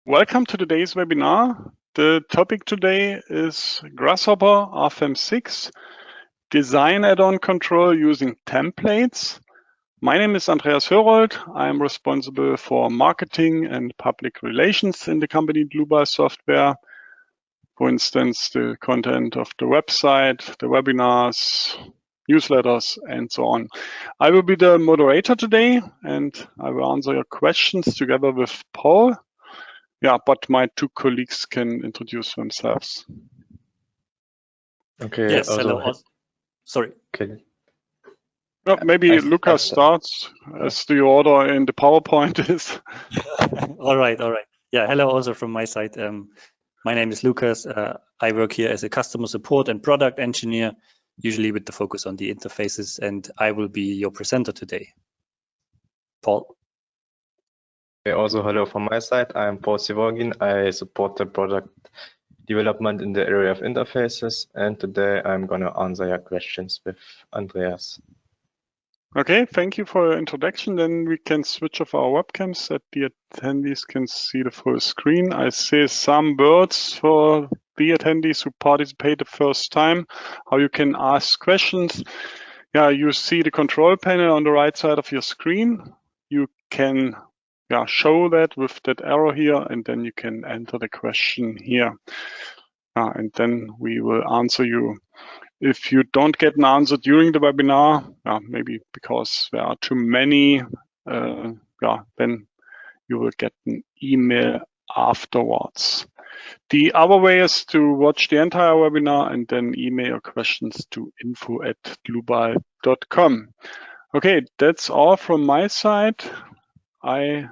Welcome to today's webinar. The topic today is Grasshopper RFEM 6, design add-on control using templates. My name is Andreas Hörold. I am responsible for marketing and public relations in the company Dlubal Software. For instance, the content of the website, the webinars, newsletters, and so on. I will be the moderator today, and I will answer your questions together with Paul. Yeah, but my two colleagues can introduce themselves. Okay. Yes, hello. Sorry. Okay. Well, maybe Lucas starts as the order in the PowerPoint is. All right. Yeah, hello also from my side. My name is Lucas. I work here as a customer support and product engineer, usually with the focus on the interfaces, and I will be your presenter today. Paul. Also, hello from my side. I'm Paul Sivorgin. I support the product development in the area of interfaces, and today I'm going to answer your questions with Andreas. Okay, thank you for your introduction. Then we can switch off our webcams so that the attendees can see the full screen. I say some words for the attendees who participate the first time, how you can ask questions. Yeah, you see the control panel on the right side of your screen. You can show that with that arrow here, and then you can enter the question here. And then we will answer you. If you don't get an answer during the webinar, maybe because there are too many, then you will get an email afterwards. The other way is to watch the entire webinar and then email your questions to info@dlubal.com. Okay, that's all from my side. I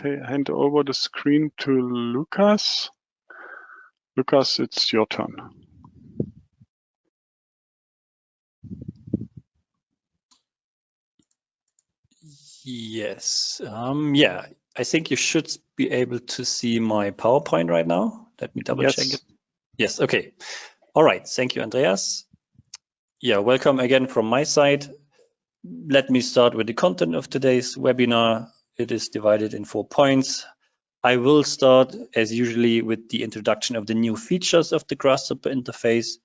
hand over the screen to Lucas. Lucas, it's your turn. Yes. Yeah, I think you should be able to see my PowerPoint right now. Let me double check it. Yes. Okay. All right. Thank you, Andreas. Yeah, welcome again from my side. Let me start with the content of today's webinar. It is divided in 4 points. I will start, as usually, with the introduction of the new features of the Grasshopper interface.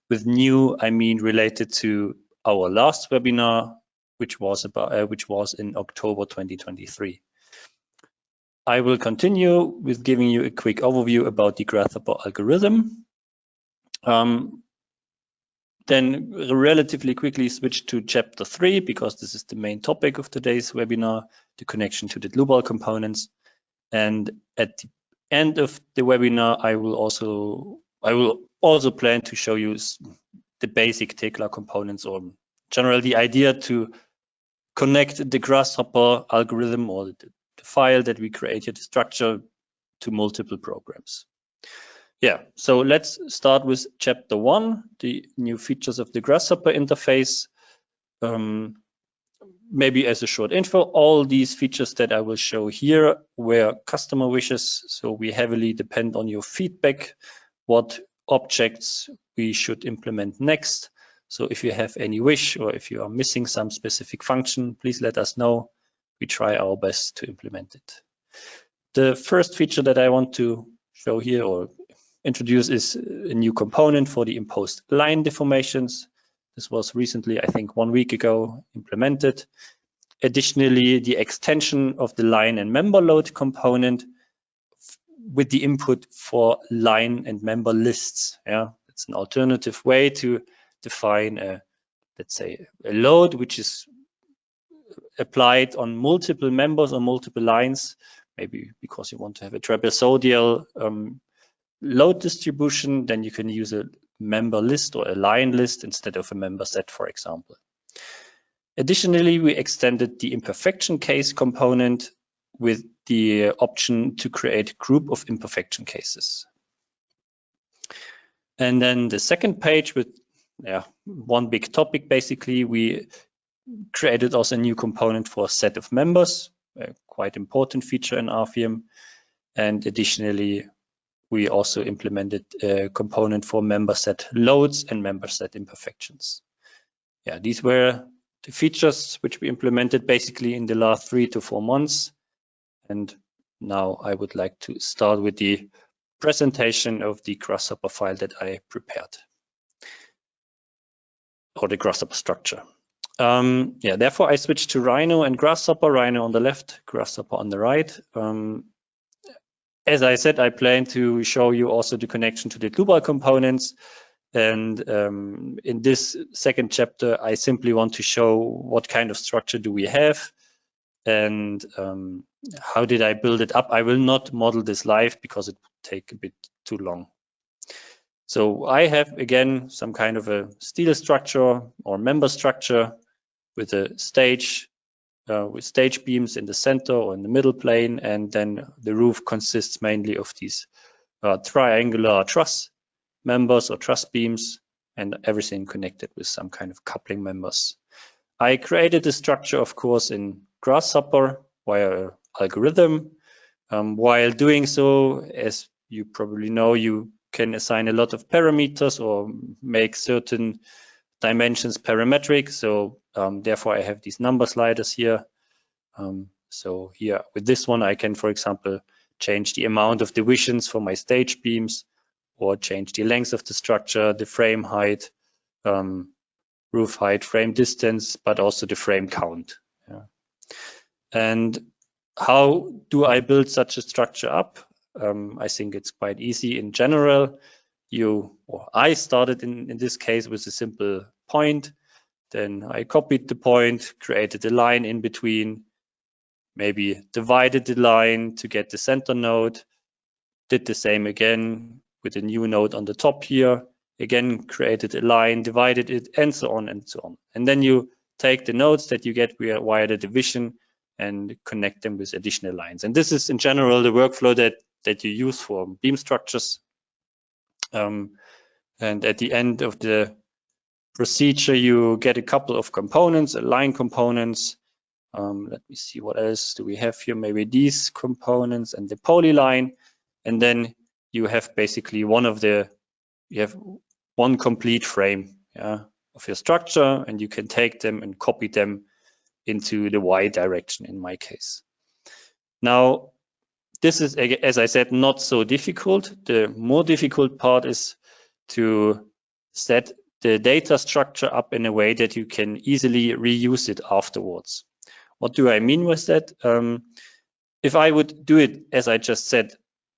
With new, I mean related to our last webinar, which was in October 2023. I will continue with giving you a quick overview about the Grasshopper algorithm. Then relatively quickly switch to chapter 3, because this is the main topic of today's webinar, the connection to the Dlubal components. And at the end of the webinar, I will also plan to show you the basic Tecla components, or generally the idea to connect the Grasshopper algorithm or the file that we created, the structure, to multiple programs. Yeah, so let's start with chapter 1, the new features of the Grasshopper interface. Maybe as a short info, all these features that I will show here were customer wishes, so we heavily depend on your feedback, what objects we should implement next. So if you have any wish, or if you are missing some specific function, please let us know. We try our best to implement it. The first feature that I want to show here or introduce is a new component for the imposed line deformations. This was recently, I think 1 week ago, implemented. Additionally, the extension of the line and member load component with the input for line and member lists. Yeah, it's an alternative way to define let's say a load which is applied on multiple members or multiple lines, maybe because you want to have a trapezoidal load distribution. Then you can use a member list or a line list instead of a member set, for example. Additionally, we extended the imperfection case component with the option to create group of imperfection cases. And then the second page with one big topic, basically, we created also a new component for a set of members, a quite important feature in RFEM. And additionally, we also implemented a component for member set loads and member set imperfections. Yeah, these were the features which we implemented basically in the last 3 to 4 months. And now I would like to start with the presentation of the Grasshopper file that I prepared, or the Grasshopper structure. Therefore I switched to Rhino and Grasshopper, Rhino on the left, Grasshopper on the right. As I said, I plan to show you also the connection to the Dlubal components. And in this second chapter, I simply want to show what kind of structure do we have and how did I build it up. I will not model this live because it would take a bit too long. So I have, again, some kind of a steel structure or member structure with a stage, with stage beams in the center or in the middle plane. And then the roof consists mainly of these triangular truss members or truss beams and everything connected with some kind of coupling members. I created the structure, of course, in Grasshopper via algorithm. While doing so, as you probably know, you can assign a lot of parameters or make certain dimensions parametric. So therefore I have these number sliders here. So here with this one, I can, for example, change the amount of divisions for my stage beams or change the length of the structure, the frame height, roof height, frame distance, but also the frame count. Yeah. And how do I build such a structure up? I think it's quite easy. In general, I started in this case with a simple point. Then I copied the point, created a line in between, maybe divided the line to get the center node, did the same again with a new node on the top here, again created a line, divided it, and so on and so on. And then you take the nodes that you get via the division and connect them with additional lines. And this is in general the workflow that you use for beam structures. And at the end of the procedure, you get a couple of components, line components. Let me see, what else do we have here? Maybe these components and the polyline. And then you have basically you have one complete frame, yeah, of your structure, and you can take them and copy them into the Y direction in my case. Now, this is, as I said, not so difficult. The more difficult part is to set the data structure up in a way that you can easily reuse it afterwards. What do I mean with that? If I would do it, as I just said,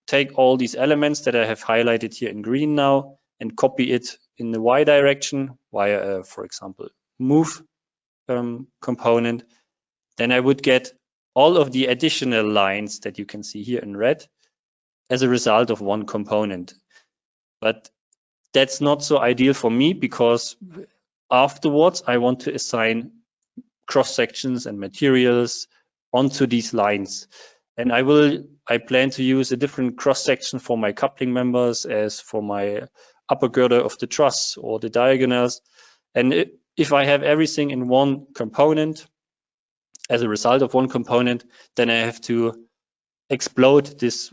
take all these elements that I have highlighted here in green now and copy it in the Y direction via, for example, move component, then I would get all of the additional lines that you can see here in red as a result of one component. But that's not so ideal for me because afterwards I want to assign cross sections and materials onto these lines. And I plan to use a different cross section for my coupling members as for my upper girder of the truss or the diagonals. And if I have everything in one component, as a result of one component, then I have to explode this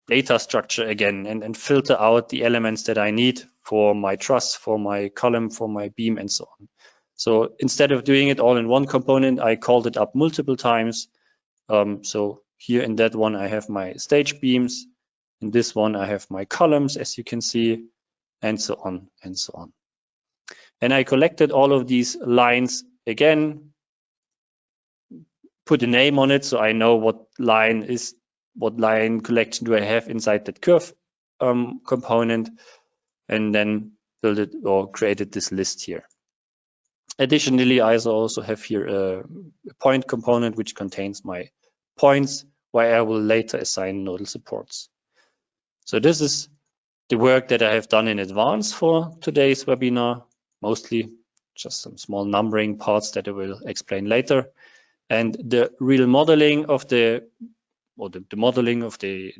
data structure again and filter out the elements that I need for my truss, for my column, for my beam, and so on. So instead of doing it all in one component, I called it up multiple times. So here in that one, I have my stage beams. In this one, I have my columns, as you can see, and so on and so on. And I collected all of these lines again, put a name on it so I know what line collection do I have inside that curve component, and then build it or created this list here. Additionally, I also have here a point component which contains my points where I will later assign nodal supports. So this is the work that I have done in advance for today's webinar, mostly just some small numbering parts that I will explain later. And the real modeling of the modeling of the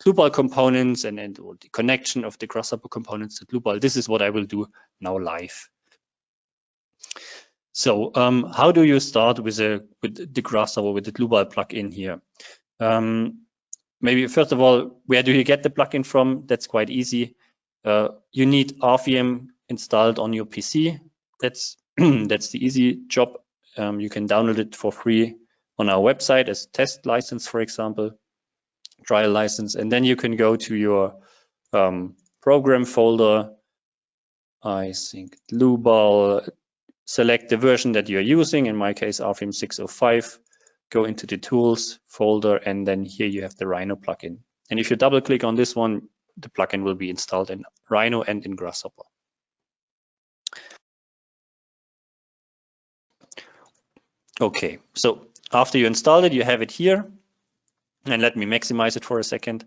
Dlubal components and the connection of the Grasshopper components to Dlubal, this is what I will do now live. So how do you start with the Grasshopper, with the Dlubal plugin here? Maybe first of all, where do you get the plugin from? That's quite easy. You need RFEM installed on your PC. That's the easy job. You can download it for free on our website as a test license, for example. trial license, and then you can go to your program folder. I think Dlubal, select the version that you're using, in my case RFEM 605, go into the tools folder, and then here you have the Rhino plugin. And if you double click on this one, the plugin will be installed in Rhino and in Grasshopper. Okay, so after you install it, you have it here. And let me maximize it for a second.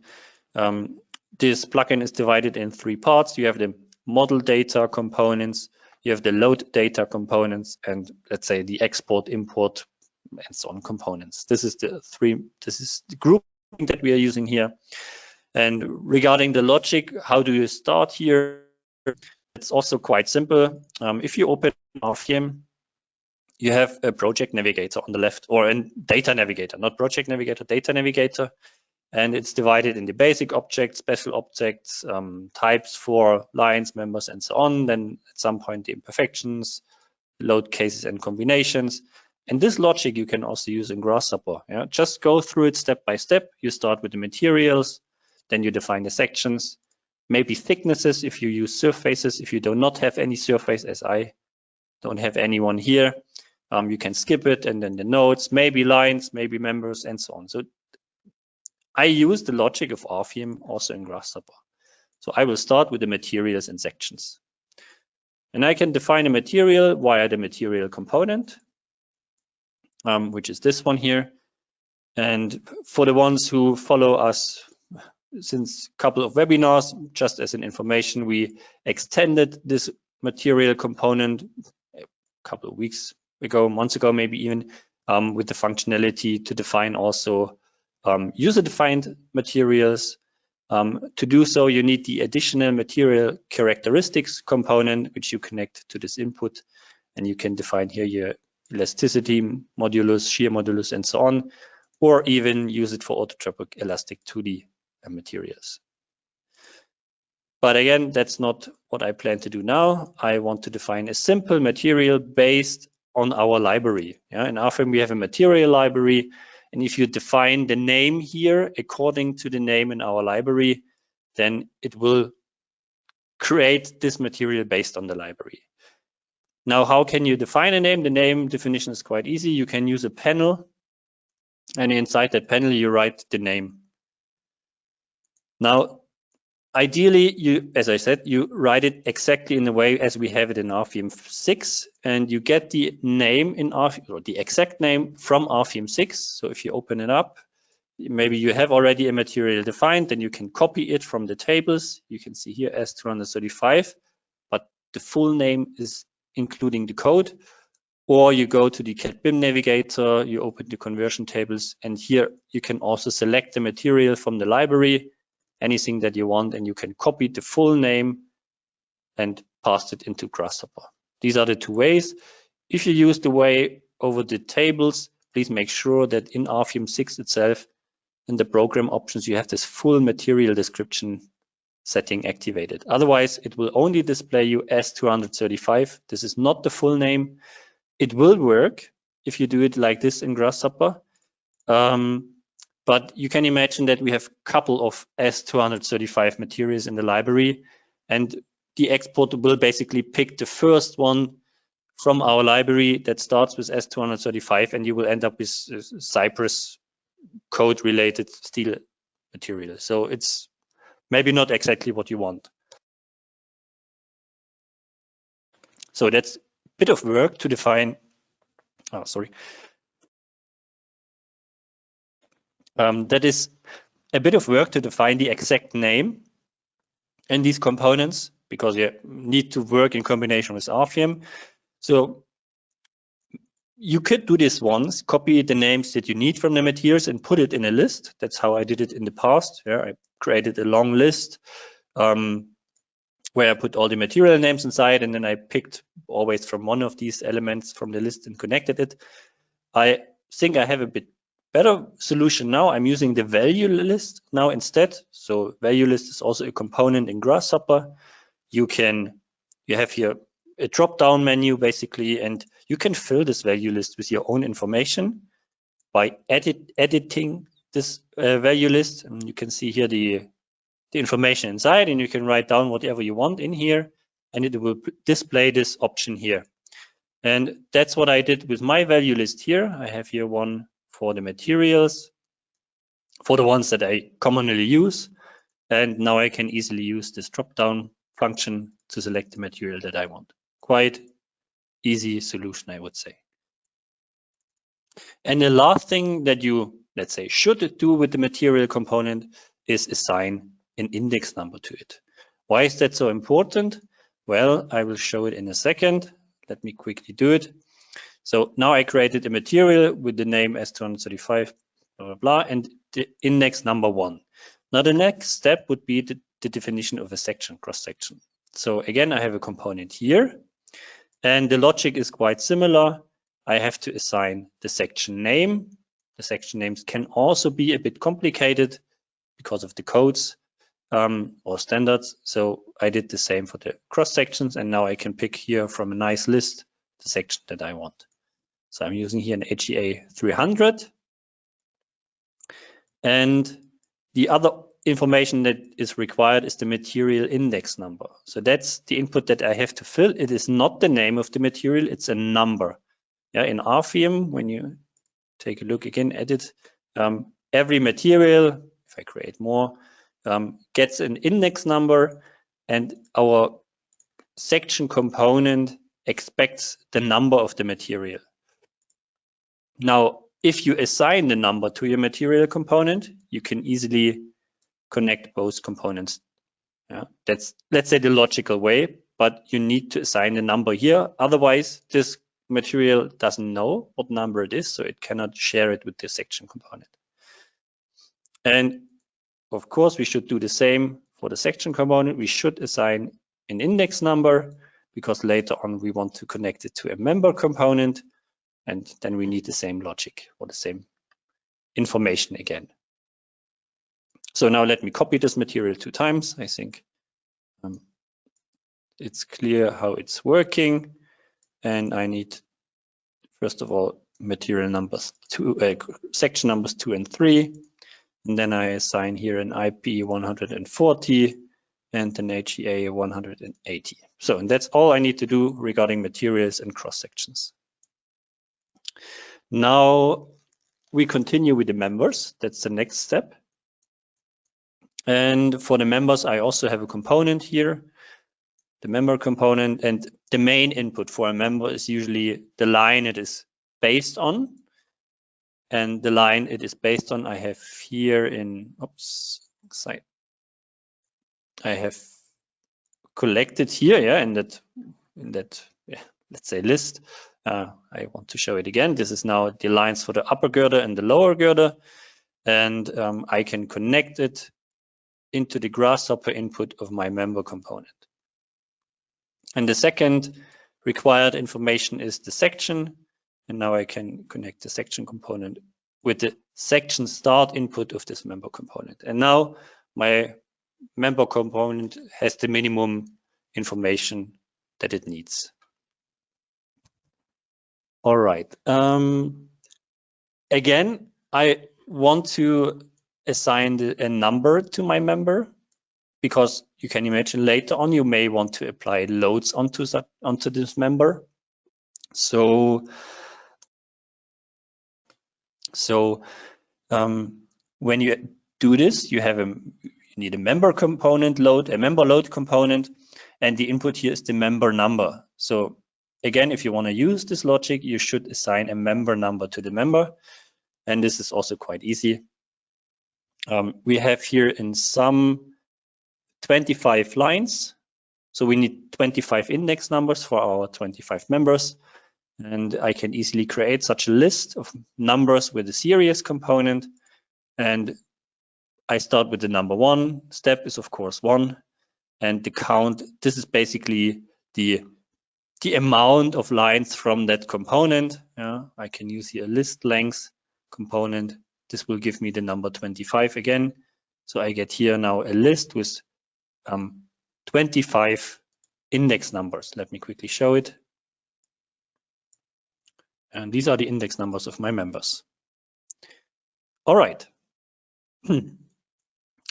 This plugin is divided in 3 parts. You have the model data components, you have the load data components, and let's say the export, import, and so on components. This is the grouping that we are using here. And regarding the logic, how do you start here? It's also quite simple. If you open RFEM, you have a project navigator on the left, or a data navigator, not project navigator, data navigator. And it's divided into basic objects, special objects, types for lines, members, and so on. Then at some point, the imperfections, load cases and combinations. And this logic you can also use in Grasshopper. Yeah? Just go through it step by step. You start with the materials, then you define the sections, maybe thicknesses if you use surfaces. If you do not have any surface, as I don't have anyone here, you can skip it, and then the nodes, maybe lines, maybe members, and so on. So I use the logic of RFEM also in Grasshopper. So I will start with the materials and sections. And I can define a material via the material component, which is this one here. And for the ones who follow us since a couple of webinars, just as an information, we extended this material component a couple of weeks ago, months ago, maybe even, with the functionality to define also user-defined materials. To do so, you need the additional material characteristics component, which you connect to this input, and you can define here your elasticity modulus, shear modulus, and so on, or even use it for orthotropic elastic 2D materials. But again, that's not what I plan to do now. I want to define a simple material based on our library. Yeah, in RFEM, we have a material library. And if you define the name here according to the name in our library, then it will create this material based on the library. Now, how can you define a name? The name definition is quite easy. You can use a panel, and inside that panel, you write the name. Now, ideally, as I said, you write it exactly in the way as we have it in RFEM 6, and you get the name in RFEM, or the exact name from RFEM 6. So if you open it up, maybe you have already a material defined, then you can copy it from the tables. You can see here S235, but the full name is including the code. Or you go to the CAD BIM navigator, you open the conversion tables, and here you can also select the material from the library, anything that you want, and you can copy the full name and paste it into Grasshopper. These are the 2 ways. If you use the way over the tables, please make sure that in RFEM 6 itself, in the program options, you have this full material description setting activated. Otherwise, it will only display you S235. This is not the full name. It will work if you do it like this in Grasshopper. But you can imagine that we have a couple of S235 materials in the library, and the export will basically pick the first one from our library that starts with S235, and you will end up with Cypress code-related steel material. So it's maybe not exactly what you want. So that's a bit of work to define. That is a bit of work to define the exact name in these components, because you need to work in combination with RFEM. So you could do this once, copy the names that you need from the materials and put it in a list. That's how I did it in the past. Yeah, I created a long list where I put all the material names inside, and then I picked always from one of these elements from the list and connected it. I think I have a bit better solution now. I'm using the value list now instead. So value list is also a component in Grasshopper. You have here a drop-down menu basically, and you can fill this value list with your own information by editing this value list, and you can see here the information inside, and you can write down whatever you want in here, and it will display this option here. And that's what I did with my value list here. I have here one for the materials, for the ones that I commonly use. And now I can easily use this drop-down function to select the material that I want. Quite easy solution, I would say. And the last thing that you, let's say, should do with the material component is assign an index number to it. Why is that so important? Well, I will show it in a second. Let me quickly do it. So now I created a material with the name S235, blah, blah, blah, and the index number 1. Now the next step would be the definition of a section, cross-section. So again, I have a component here, and the logic is quite similar. I have to assign the section name. The section names can also be a bit complicated because of the codes or standards. So I did the same for the cross-sections, and now I can pick here from a nice list the section that I want. So I'm using here an HEA 300. And the other information that is required is the material index number. So that's the input that I have to fill. It is not the name of the material, it's a number. Yeah, in RFEM, when you take a look again at it, every material, if I create more, gets an index number, and our section component expects the number of the material. Now, if you assign the number to your material component, you can easily connect both components. Yeah, that's, let's say, the logical way, but you need to assign the number here. Otherwise, this material doesn't know what number it is, so it cannot share it with the section component. And of course, we should do the same for the section component. We should assign an index number because later on we want to connect it to a member component, and then we need the same logic or the same information again. So now let me copy this material 2 times. I think it's clear how it's working. And I need, first of all, material numbers section numbers 2 and 3. And then I assign here an IP 140 and an HEA 180. So, and that's all I need to do regarding materials and cross sections. Now we continue with the members. That's the next step. And for the members, I also have a component here, the member component, and the main input for a member is usually the line it is based on. And the line it is based on, I have here in, I have collected here, yeah, in that, yeah, let's say list. I want to show it again. This is now the lines for the upper girder and the lower girder, and I can connect it into the Grasshopper input of my member component. And the second required information is the section. And now I can connect the section component with the section start input of this member component. And now my member component has the minimum information that it needs. All right. Again, I want to assign a number to my member, because you can imagine later on you may want to apply loads onto this member. So when you do this, you need a member component load, a member load component, and the input here is the member number. So again, if you want to use this logic, you should assign a member number to the member, and this is also quite easy. We have here in sum 25 lines, so we need 25 index numbers for our 25 members. And I can easily create such a list of numbers with a series component. And I start with the number 1. Step is, of course, 1. And the count, this is basically the amount of lines from that component. I can use here a list length component. This will give me the number 25 again. So I get here now a list with 25 index numbers. Let me quickly show it. And these are the index numbers of my members. All right.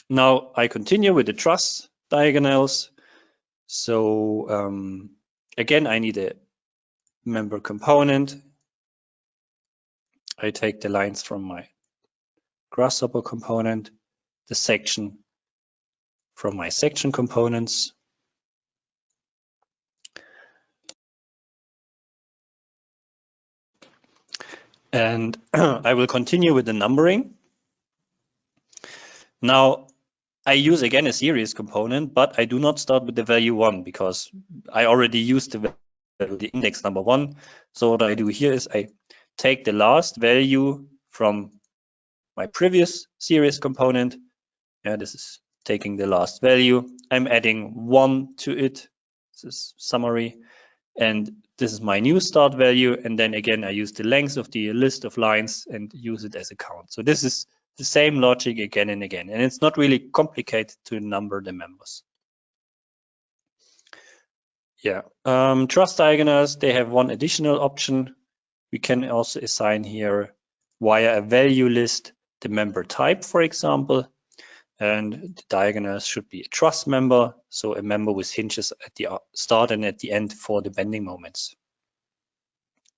Now I continue with the trust diagonals. So again, I need a member component. I take the lines from my Grasshopper component, the section from my section components. And I will continue with the numbering. Now, I use again a series component, but I do not start with the value 1 because I already used the index number 1. So what I do here is I take the last value from my previous series component. Yeah, this is taking the last value. I'm adding 1 to it. This is summary. And this is my new start value. And then again, I use the length of the list of lines and use it as a count. So this is the same logic again and again. And it's not really complicated to number the members. Yeah, trust diagonals, they have one additional option. We can also assign here via a value list the member type, for example. And the diagonals should be a trust member, so a member with hinges at the start and at the end for the bending moments.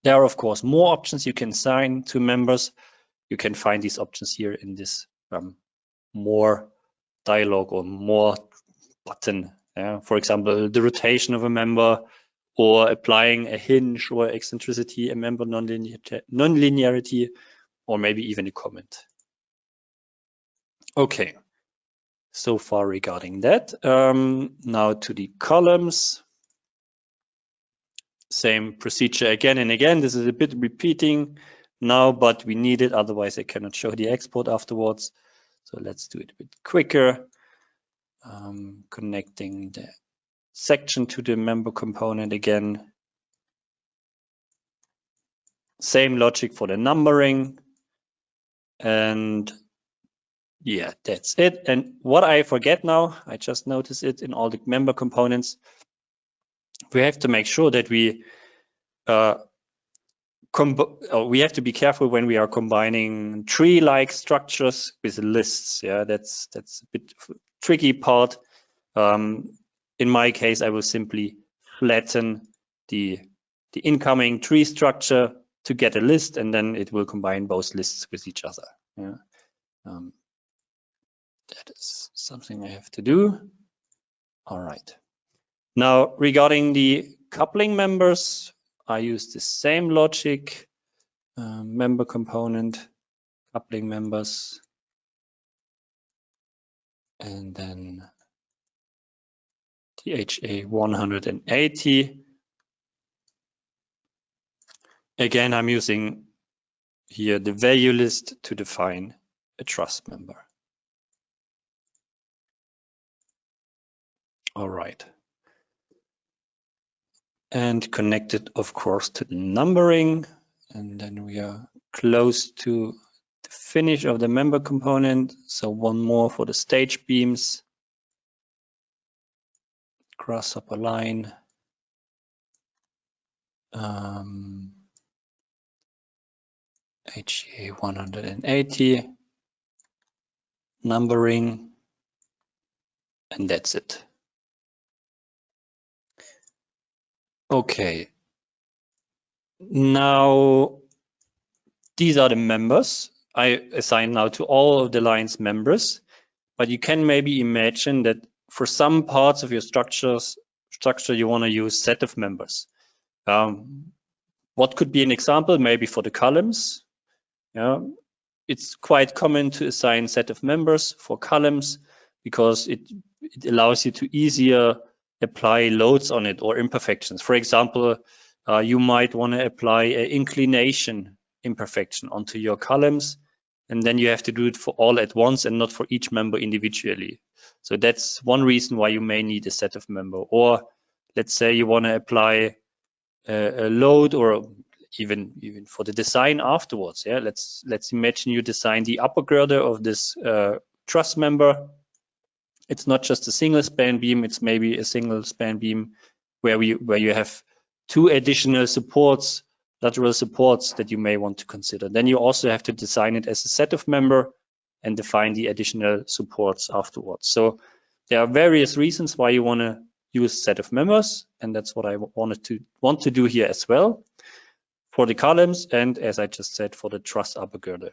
There are, of course, more options you can assign to members. You can find these options here in this more dialog or more button. For example, the rotation of a member, or applying a hinge or eccentricity, a member nonlinearity, or maybe even a comment. Okay. So far regarding that. Now to the columns. Same procedure again and again. This is a bit repeating now, but we need it. Otherwise, I cannot show the export afterwards. So let's do it a bit quicker. Connecting the section to the member component again. Same logic for the numbering. And yeah, that's it. And what I forget now, I just noticed it in all the member components. We have to make sure that we have to be careful when we are combining tree-like structures with lists. Yeah, that's a bit tricky part. In my case, I will simply flatten the incoming tree structure to get a list, and then it will combine both lists with each other. Yeah. That is something I have to do. All right. Now, regarding the coupling members, I use the same logic. Member component, coupling members, and then THA 180. Again, I'm using here the value list to define a trust member. All right. And connected, of course, to the numbering. And then we are close to the finish of the member component. So one more for the stage beams. Grasshopper line. HA 180. Numbering. And that's it. Okay. Now, these are the members. I assign now to all of the lines members, but you can maybe imagine that for some parts of your structure, you want to use set of members. What could be an example? Maybe for the columns. Yeah, it's quite common to assign set of members for columns because it allows you to easier apply loads on it or imperfections. For example, you might want to apply an inclination imperfection onto your columns, and then you have to do it for all at once and not for each member individually. So that's one reason why you may need a set of member. Or let's say you want to apply a load, or even for the design afterwards. Yeah, let's imagine you design the upper girder of this truss member. It's not just a single span beam, it's maybe a single span beam where you have two additional supports, lateral supports that you may want to consider. Then you also have to design it as a set of member, and define the additional supports afterwards. So there are various reasons why you want to use set of members, and that's what I want to do here as well for the columns, and as I just said, for the truss upper girdle.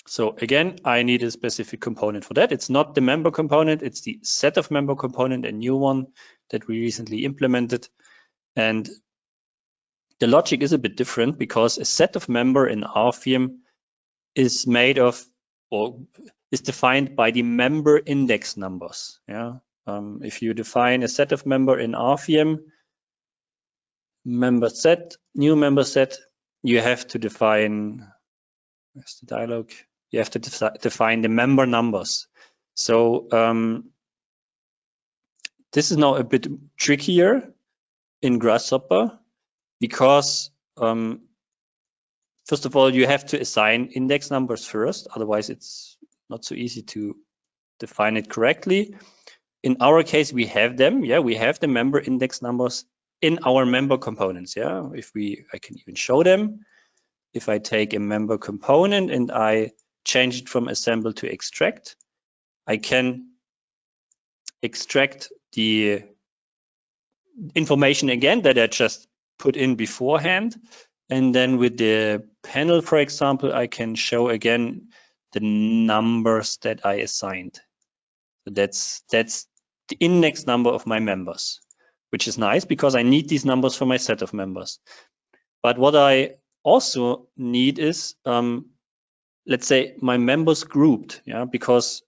So again, I need a specific component for that. It's not the member component, it's the set of member component, a new one that we recently implemented. And the logic is a bit different because a set of member in RFEM is made of, or is defined by the member index numbers. Yeah. If you define a set of member in RFEM, member set, new member set, you have to define, where's the dialog? You have to define the member numbers. So this is now a bit trickier in Grasshopper because first of all, you have to assign index numbers first, otherwise it's not so easy to define it correctly. In our case, we have them. Yeah, we have the member index numbers in our member components. Yeah, I can even show them. If I take a member component and I change it from assemble to extract, I can extract the information again that I just put in beforehand. And then with the panel, for example, I can show again the numbers that I assigned. So that's the index number of my members, which is nice because I need these numbers for my set of members. But what I also need is, let's say, my members grouped, yeah, because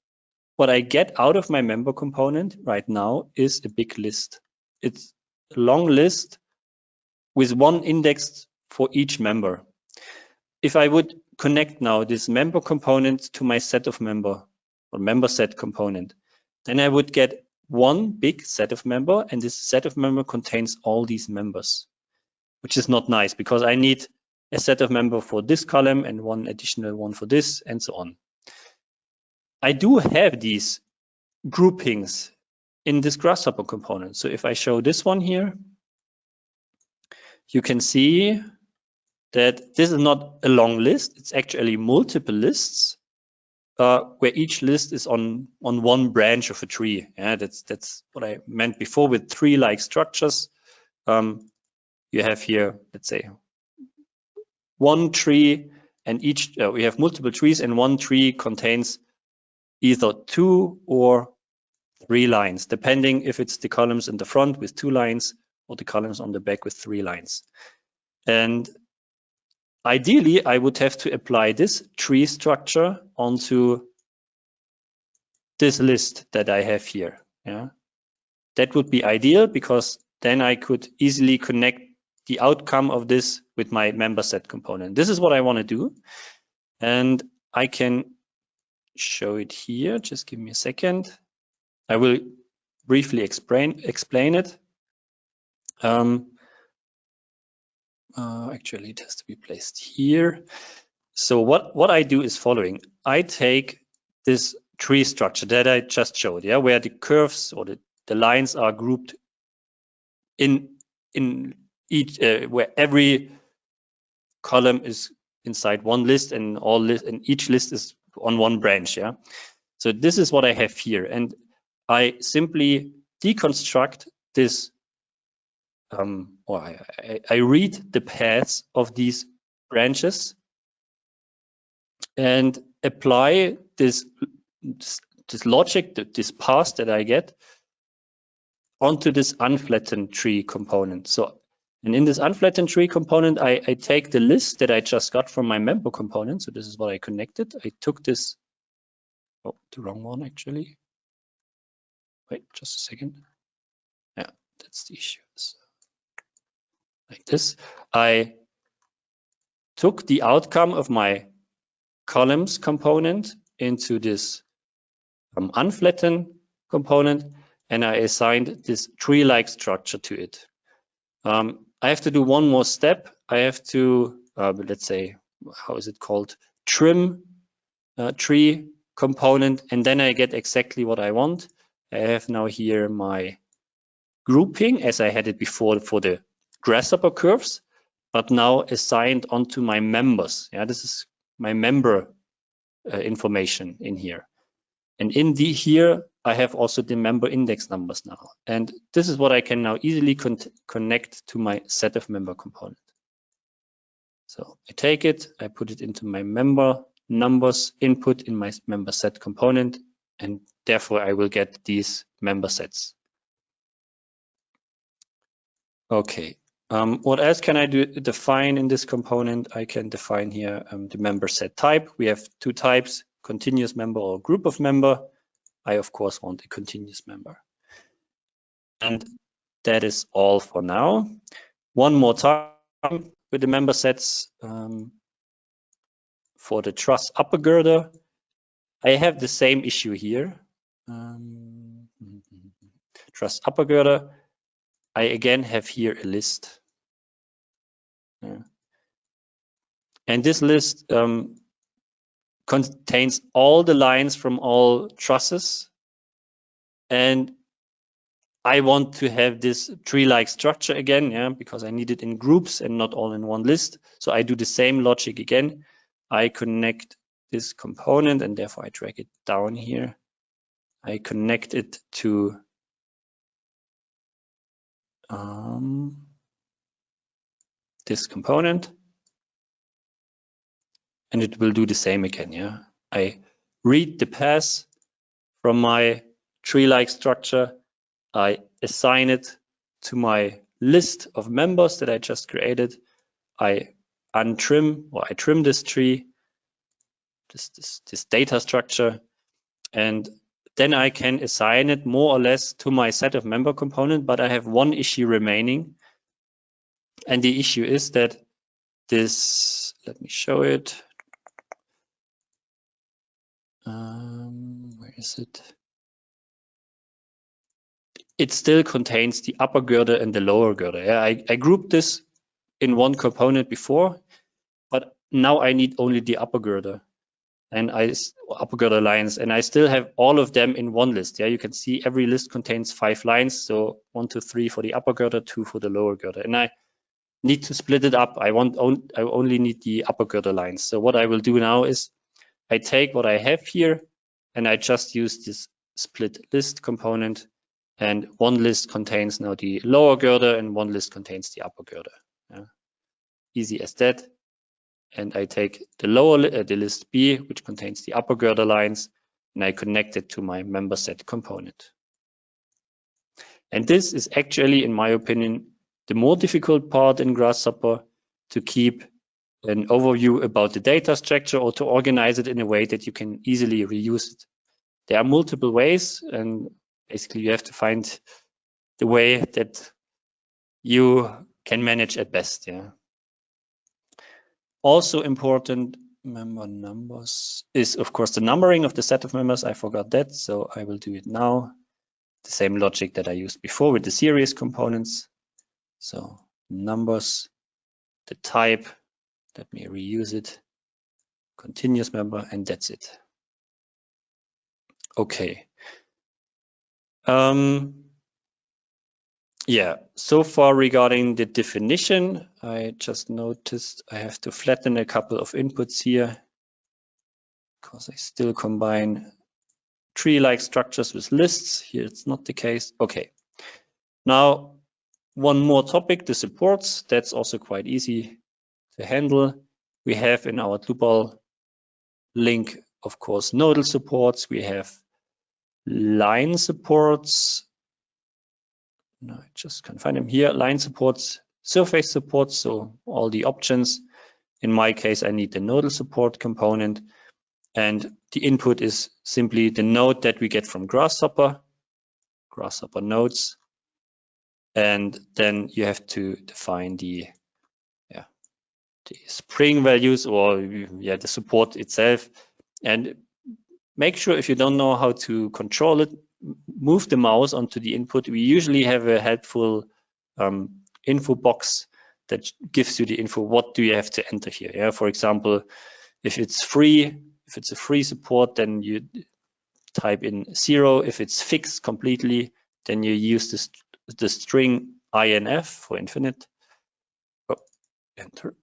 what I get out of my member component right now is a big list. It's a long list with one index for each member. If I would connect now this member component to my set of member or member set component, then I would get one big set of member, and this set of member contains all these members, which is not nice because I need a set of member for this column and one additional one for this, and so on. I do have these groupings in this Grasshopper component. So if I show this one here, you can see that this is not a long list. It's actually multiple lists where each list is on one branch of a tree. Yeah, that's what I meant before with tree-like structures. You have here, let's say, one tree, and each we have multiple trees, and one tree contains either 2 or 3 lines, depending if it's the columns in the front with 2 lines or the columns on the back with 3 lines. And ideally, I would have to apply this tree structure onto this list that I have here. Yeah, that would be ideal because then I could easily connect the outcome of this with my member set component. This is what I want to do, and I can show it here. Just give me a second. I will briefly explain it. Actually, it has to be placed here. So what I do is following. I take this tree structure that I just showed, yeah, where the curves or the lines are grouped in each, where every column is inside one list and each list is on one branch. Yeah. So this is what I have here, and I simply deconstruct this. Or I read the paths of these branches and apply this logic, this path that I get onto this unflattened tree component. So, and in this unflattened tree component, I take the list that I just got from my member component. So this is what I connected. I took this, oh, the wrong one actually. Wait, just a second. Yeah, that's the issue. Like this, I took the outcome of my columns component into this unflattened component, and I assigned this tree-like structure to it. I have to do one more step. I have to, let's say, how is it called? Trim tree component, and then I get exactly what I want. I have now here my grouping as I had it before for the Grasshopper curves, but now assigned onto my members. Yeah, this is my member information in here. And in here, I have also the member index numbers now. And this is what I can now easily connect to my set of member component. So I take it, I put it into my member numbers input in my member set component, and therefore I will get these member sets. Okay, what else can I define in this component? I can define here the member set type. We have two types, continuous member or group of member. I, of course, want a continuous member. And that is all for now. One more time with the member sets. For the truss upper girder, I have the same issue here. Truss upper girder, I again have here a list. And this list contains all the lines from all trusses. And I want to have this tree-like structure again, because I need it in groups and not all in one list. So I do the same logic again. I connect this component and therefore I drag it down here. I connect it to this component. And it will do the same again, I read the path from my tree-like structure. I assign it to my list of members that I just created. I untrim, or I trim this tree, this data structure, and then I can assign it more or less to my set of member component, but I have one issue remaining. And the issue is that this, let me show it. Where is it? It still contains the upper girder and the lower girder. I grouped this in one component before, but now I need only the upper girder and upper girder lines, and I still have all of them in one list. You can see every list contains 5 lines, so 1, 2, 3 for the upper girder, 2 for the lower girder, and I need to split it up. I only need the upper girder lines. So what I will do now is I take what I have here and I just use this split list component, and one list contains now the lower girder and one list contains the upper girder. Easy as that. And I take the the list B, which contains the upper girder lines, and I connect it to my member set component. And this is actually, in my opinion, the more difficult part in Grasshopper, to keep an overview about the data structure or to organize it in a way that you can easily reuse it. There are multiple ways, and basically you have to find the way that you can manage at best. Also important, member numbers, is of course the numbering of the set of members. I forgot that, so I will do it now. The same logic that I used before with the series components. So numbers, the type, let me reuse it, continuous member, and that's it. Okay. So far regarding the definition, I just noticed I have to flatten a couple of inputs here because I still combine tree-like structures with lists. Here it's not the case. Okay. Now, one more topic, the supports. That's also quite easy to handle. We have in our Dlubal link, of course, nodal supports. We have line supports. No, I just can't find them here. Line supports, surface supports, so all the options. In my case, I need the nodal support component, and the input is simply the node that we get from Grasshopper nodes, and then you have to define the spring values or the support itself, and make sure, if you don't know how to control it, move the mouse onto the input. We usually have a helpful info box that gives you the info. What do you have to enter here? For example, if it's a free support, then you type in 0. If it's fixed completely, then you use the string INF for infinite. Enter.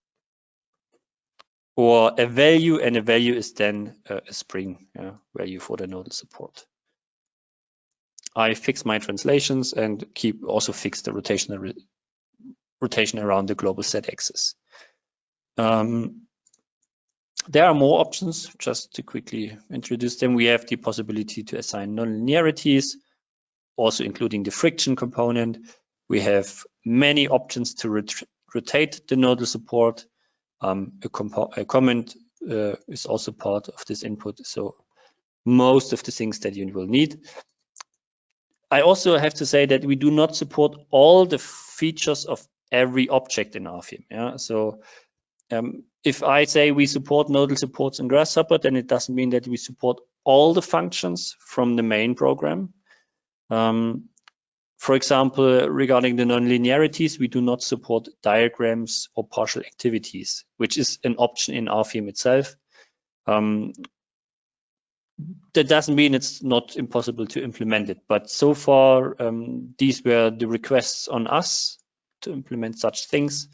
or a value, and a value is then a string value for the nodal support. I fix my translations and also fix the rotation around the global z-axis. There are more options. Just to quickly introduce them, we have the possibility to assign nonlinearities, also including the friction component. We have many options to rotate the nodal support. A comment is also part of this input, so most of the things that you will need. I also have to say that we do not support all the features of every object in RFEM. So if I say we support nodal supports in Grasshopper, then it doesn't mean that we support all the functions from the main program. For example, regarding the nonlinearities, we do not support diagrams or partial activities, which is an option in RFEM itself. That doesn't mean it's not impossible to implement it, but so far these were the requests on us to implement such things.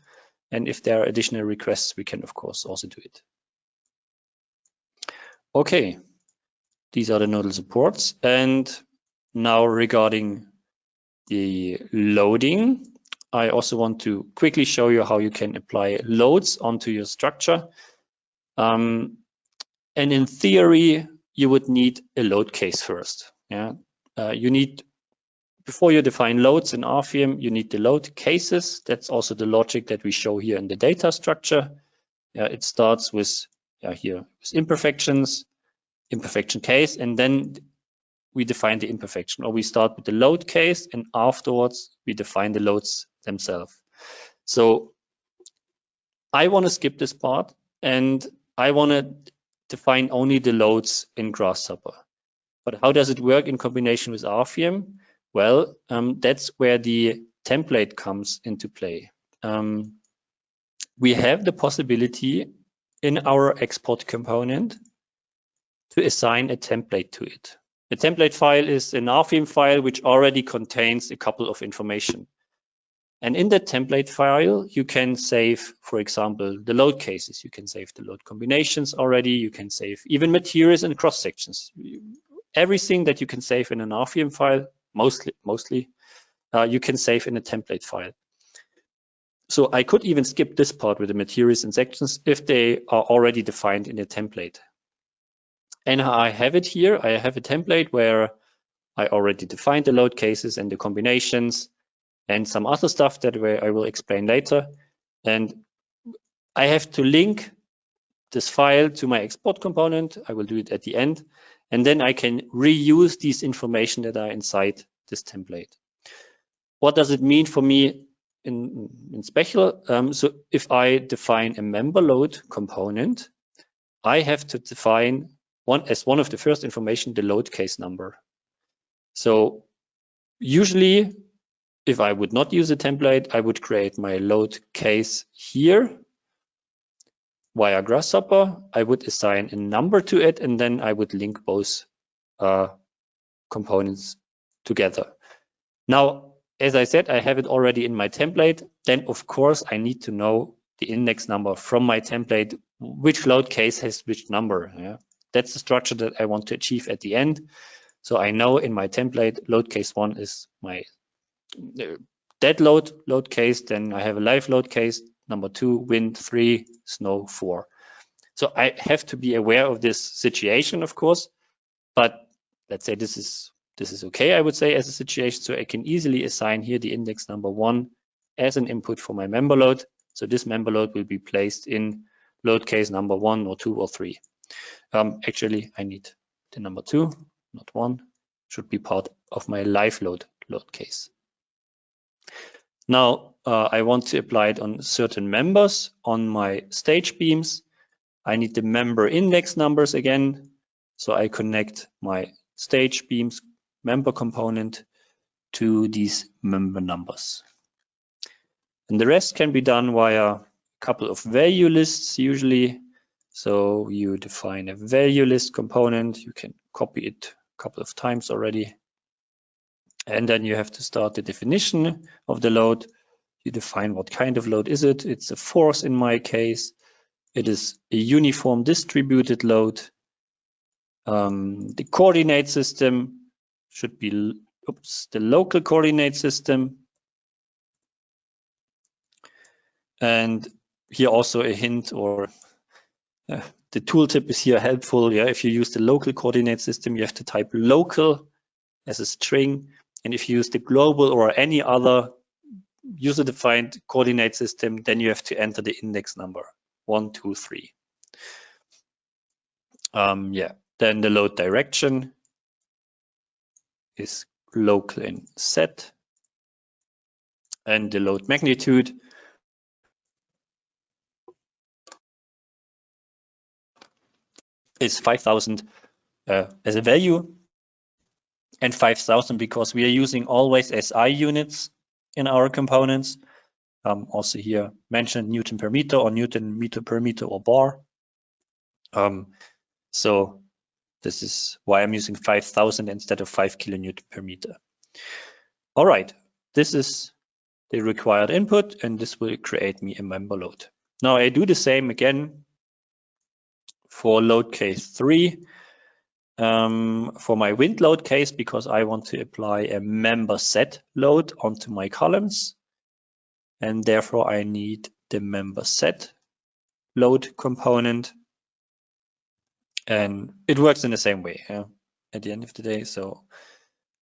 And if there are additional requests, we can of course also do it. Okay, these are the nodal supports. And now regarding the loading, I also want to quickly show you how you can apply loads onto your structure. And in theory, you would need a load case first. Before you define loads in RFEM, you need the load cases. That's also the logic that we show here in the data structure. It starts with imperfections, imperfection case, and then we define the imperfection, or we start with the load case and afterwards we define the loads themselves. So I want to skip this part and I want to define only the loads in Grasshopper. But how does it work in combination with RFEM? Well, that's where the template comes into play. We have the possibility in our export component to assign a template to it. The template file is an RFEM file which already contains a couple of information. And in that template file, you can save, for example, the load cases. You can save the load combinations already. You can save even materials and cross sections. Everything that you can save in an RFEM file, mostly, you can save in a template file. So I could even skip this part with the materials and sections if they are already defined in a template. And I have it here. I have a template where I already defined the load cases and the combinations and some other stuff that I will explain later. And I have to link this file to my export component. I will do it at the end. And then I can reuse these information that are inside this template. What does it mean for me in special? So if I define a member load component, I have to define as one of the first information, the load case number. So usually, if I would not use a template, I would create my load case here via Grasshopper. I would assign a number to it, and then I would link both components together. Now, as I said, I have it already in my template. Then, of course, I need to know the index number from my template, which load case has which number. That's the structure that I want to achieve at the end. So I know in my template, load case 1 is my dead load case. Then I have a live load case, number 2, wind 3, snow 4. So I have to be aware of this situation, of course, but let's say this is okay, I would say, as a situation. So I can easily assign here the index number 1 as an input for my member load. So this member load will be placed in load case number 1 or 2 or 3. Actually, I need the number 2, not 1. Should be part of my live load case. Now I want to apply it on certain members on my stage beams. I need the member index numbers again. So I connect my stage beams member component to these member numbers. And the rest can be done via a couple of value lists usually. So you define a value list component. You can copy it a couple of times already. And then you have to start the definition of the load. You define what kind of load is it. It's a force in my case. It is a uniform distributed load. The coordinate system should be the local coordinate system. And here also a hint, or the tooltip is here helpful. Yeah, if you use the local coordinate system, you have to type local as a string. And if you use the global or any other user-defined coordinate system, then you have to enter the index number 1, 2, 3. Yeah, then the load direction is local in set, and the load magnitude is 5,000 as a value, and 5,000 because we are using always SI units in our components. Also here mentioned Newton per meter or Newton meter per meter or bar. So this is why I'm using 5,000 instead of 5 kilonewton per meter. All right, this is the required input, and this will create me a member load. Now I do the same again for load case 3. For my wind load case, because I want to apply a member set load onto my columns, and therefore I need the member set load component. And it works in the same way, yeah, at the end of the day. So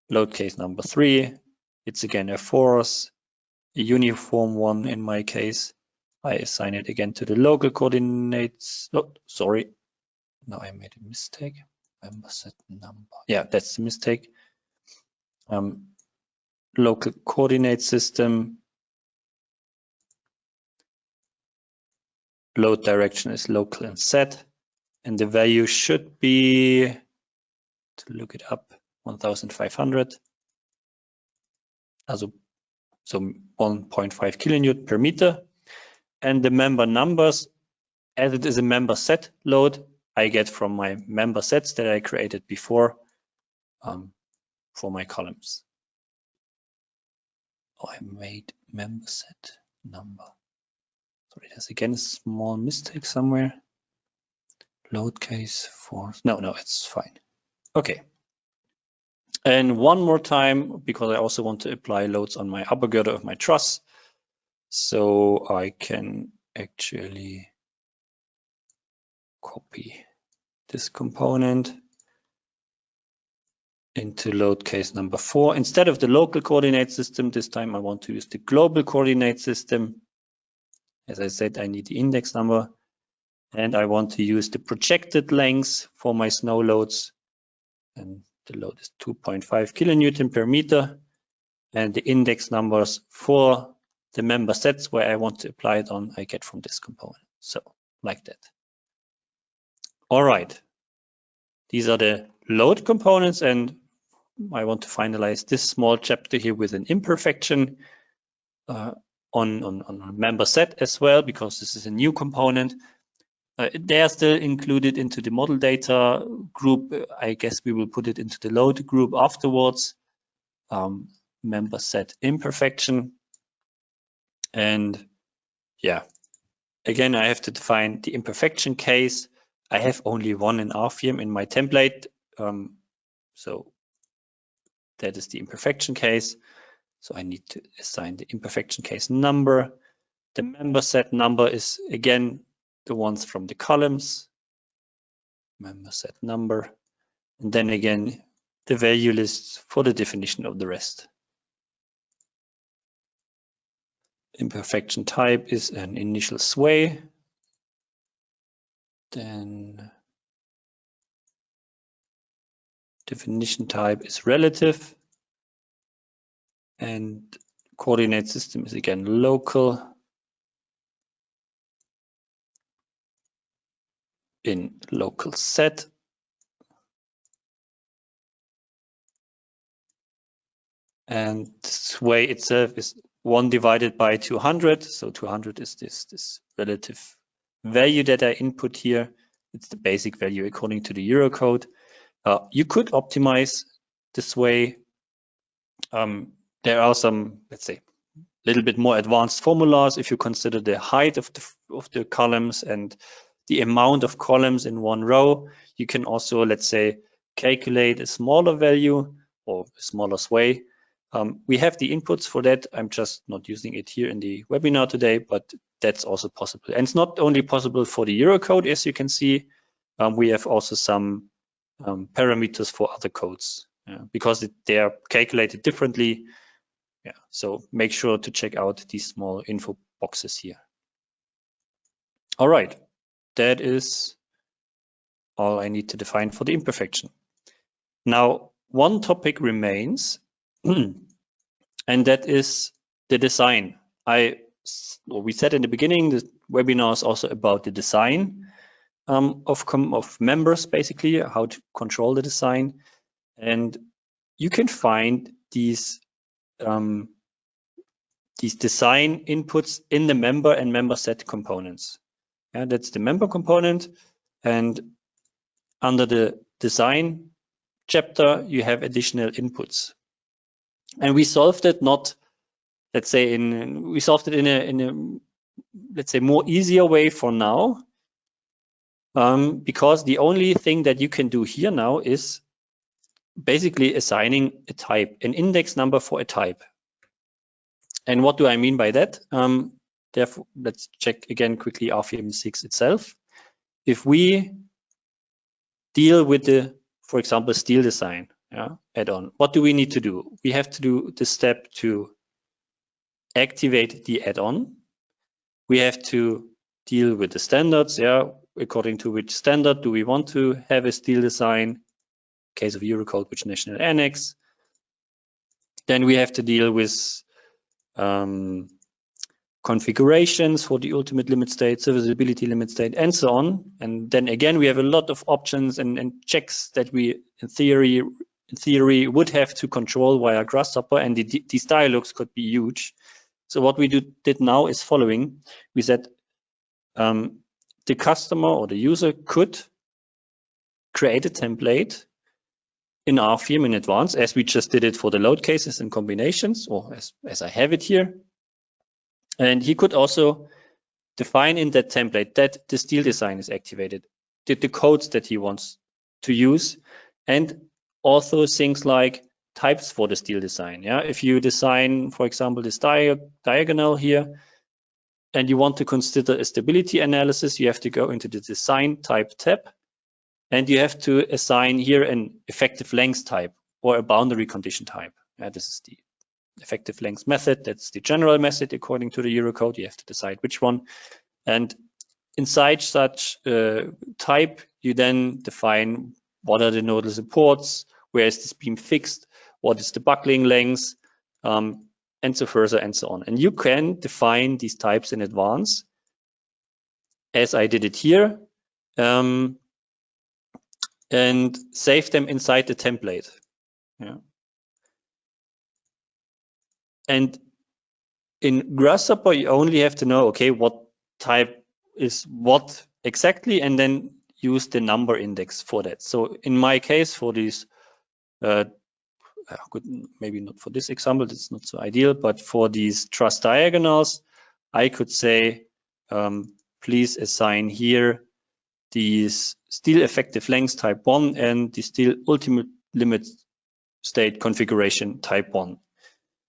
load case number 3, it's again a force, a uniform one in my case. I assign it again to the local coordinates. Oh, sorry, no, I made a mistake. Member set number, yeah, that's the mistake. Local coordinate system. Load direction is local and set. And the value should be, to look it up, 1,500. So 1.5 kilonewton per meter. And the member numbers, as it is a member set load, I get from my member sets that I created before for my columns. Oh, I made member set number. Sorry, there's again a small mistake somewhere. Load case force. No, it's fine. Okay. And one more time, because I also want to apply loads on my upper girder of my truss. So I can actually copy this component into load case number 4. Instead of the local coordinate system, this time I want to use the global coordinate system. As I said, I need the index number. And I want to use the projected lengths for my snow loads. And the load is 2.5 kilonewton per meter. And the index numbers for the member sets where I want to apply it on, I get from this component. So like that. All right. These are the load components, and I want to finalize this small chapter here with an imperfection on a member set as well, because this is a new component. They are still included into the model data group. I guess we will put it into the load group afterwards. Member set imperfection. And yeah, again, I have to define the imperfection case. I have only one in RFEM in my template. So that is the imperfection case. So I need to assign the imperfection case number. The member set number is again the ones from the columns, member set number, and then again the value lists for the definition of the rest. Imperfection type is an initial sway. Then definition type is relative, and coordinate system is again local. In local set. And the sway itself is 1 divided by 200. So 200 is this relative value that I input here. It's the basic value according to the Eurocode. You could optimize the sway. There are some, let's say, little bit more advanced formulas. If you consider the height of the columns and the amount of columns in one row, you can also, let's say, calculate a smaller value or a smaller sway. We have the inputs for that. I'm just not using it here in the webinar today, but that's also possible. And it's not only possible for the Eurocode, as you can see. We have also some parameters for other codes because they are calculated differently. Yeah, so make sure to check out these small info boxes here. All right, that is all I need to define for the imperfection. Now, one topic remains, and that is the design. We said in the beginning, the webinar is also about the design of members, basically, how to control the design. And you can find these design inputs in the member and member set components. Yeah, that's the member component. And under the design chapter, you have additional inputs. And we solved it not, let's say, we solved it in a let's say, more easier way for now. Because the only thing that you can do here now is basically assigning a type, an index number for a type. And what do I mean by that? Therefore, let's check again quickly RFEM 6 itself. If we deal with the, for example, style design add-on, what do we need to do? We have to do the step to activate the add-on. We have to deal with the standards, according to which standard do we want to have a style design? In case of Eurocode, which national annex. Then we have to deal with configurations for the ultimate limit state, serviceability limit state, and so on. And then again, we have a lot of options and checks that we, in theory, would have to control via Grasshopper, and these dialogues could be huge. So what we did now is following. We said the customer or the user could create a template in RFEM in advance, as we just did it for the load cases and combinations, or as I have it here. And he could also define in that template that the style design is activated, the codes that he wants to use, and also things like types for the style design. If you design, for example, this diagonal here, and you want to consider a stability analysis, you have to go into the design type tab, and you have to assign here an effective length type or a boundary condition type. This is the effective length method. That's the general method according to the Eurocode. You have to decide which one. And inside such type, you then define what are the nodal supports, where is this beam fixed, what is the buckling length, and so further and so on. And you can define these types in advance, as I did it here, and save them inside the template. And in Grasshopper, you only have to know, okay, what type is what exactly, and then use the number index for that. So in my case, for these, maybe not for this example, it's not so ideal, but for these truss diagonals, I could say, please assign here these style effective length type 1 and the style ultimate limit state configuration type 1.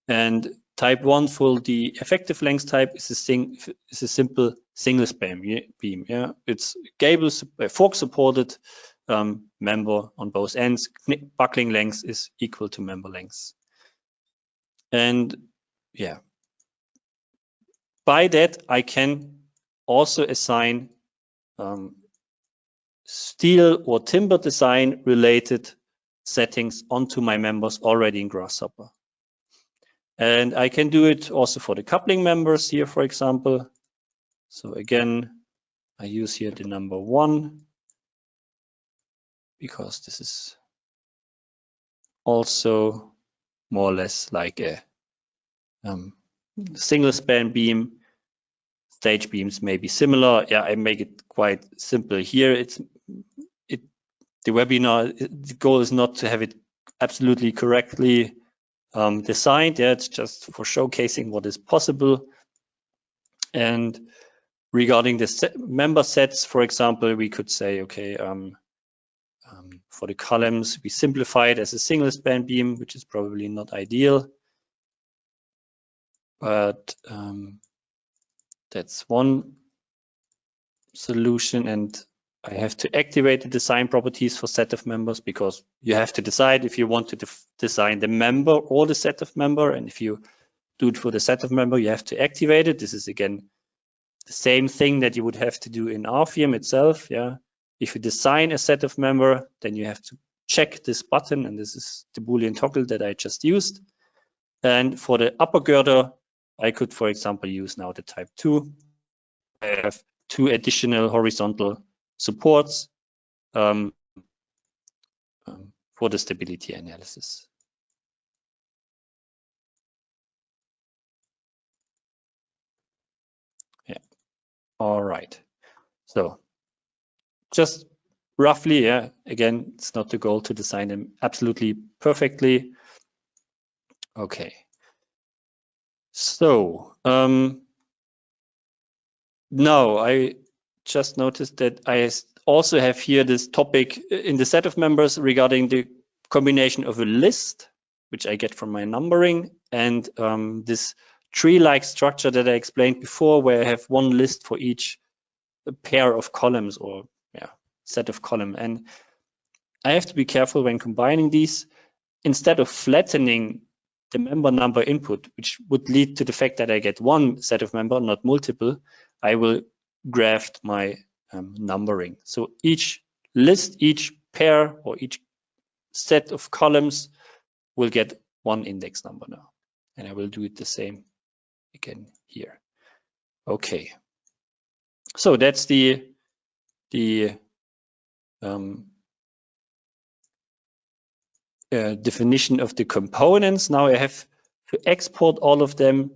And type 1 for the effective length type is a simple single span beam. It's gable fork supported member on both ends. Buckling length is equal to member length. And by that I can also assign steel or timber design related settings onto my members already in Grasshopper. And I can do it also for the coupling members here, for example. So again, I use here the number 1 because this is also more or less like a single span beam. Stage beams may be similar. I make it quite simple here. The webinar, the goal is not to have it absolutely correctly designed. Yeah, it's just for showcasing what is possible. And regarding the member sets, for example, we could say, okay, for the columns, we simplify it as a single span beam, which is probably not ideal. But that's one solution. And I have to activate the design properties for set of members, because you have to decide if you want to design the member or the set of member. And if you do it for the set of member, you have to activate it. This is again the same thing that you would have to do in RFEM itself. Yeah, if you design a set of member, then you have to check this button, and this is the Boolean toggle that I just used. And for the upper girder, I could, for example, use now the type 2. I have 2 additional horizontal supports for the stability analysis. Yeah. All right. So just roughly, yeah, again, it's not the goal to design them absolutely perfectly. Okay. So now I just noticed that I also have here this topic in the set of members regarding the combination of a list, which I get from my numbering, and this tree-like structure that I explained before, where I have one list for each pair of columns, or set of column. And I have to be careful when combining these. Instead of flattening the member number input, which would lead to the fact that I get one set of member, not multiple, I will graft my numbering. So each list, each pair, or each set of columns will get one index number now. And I will do it the same again here. Okay. So that's the definition of the components. Now I have to export all of them,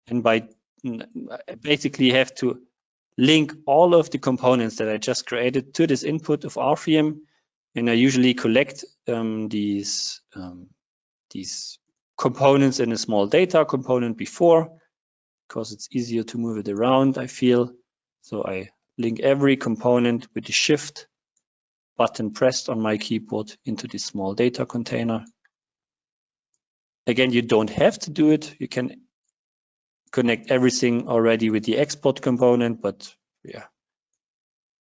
and I basically have to link all of the components that I just created to this input of RFEM, and I usually collect these components in a small data component before, because it's easier to move it around, I feel. So I link every component with the Shift button pressed on my keyboard into this small data container. Again, you don't have to do it. You can connect everything already with the export component, but yeah,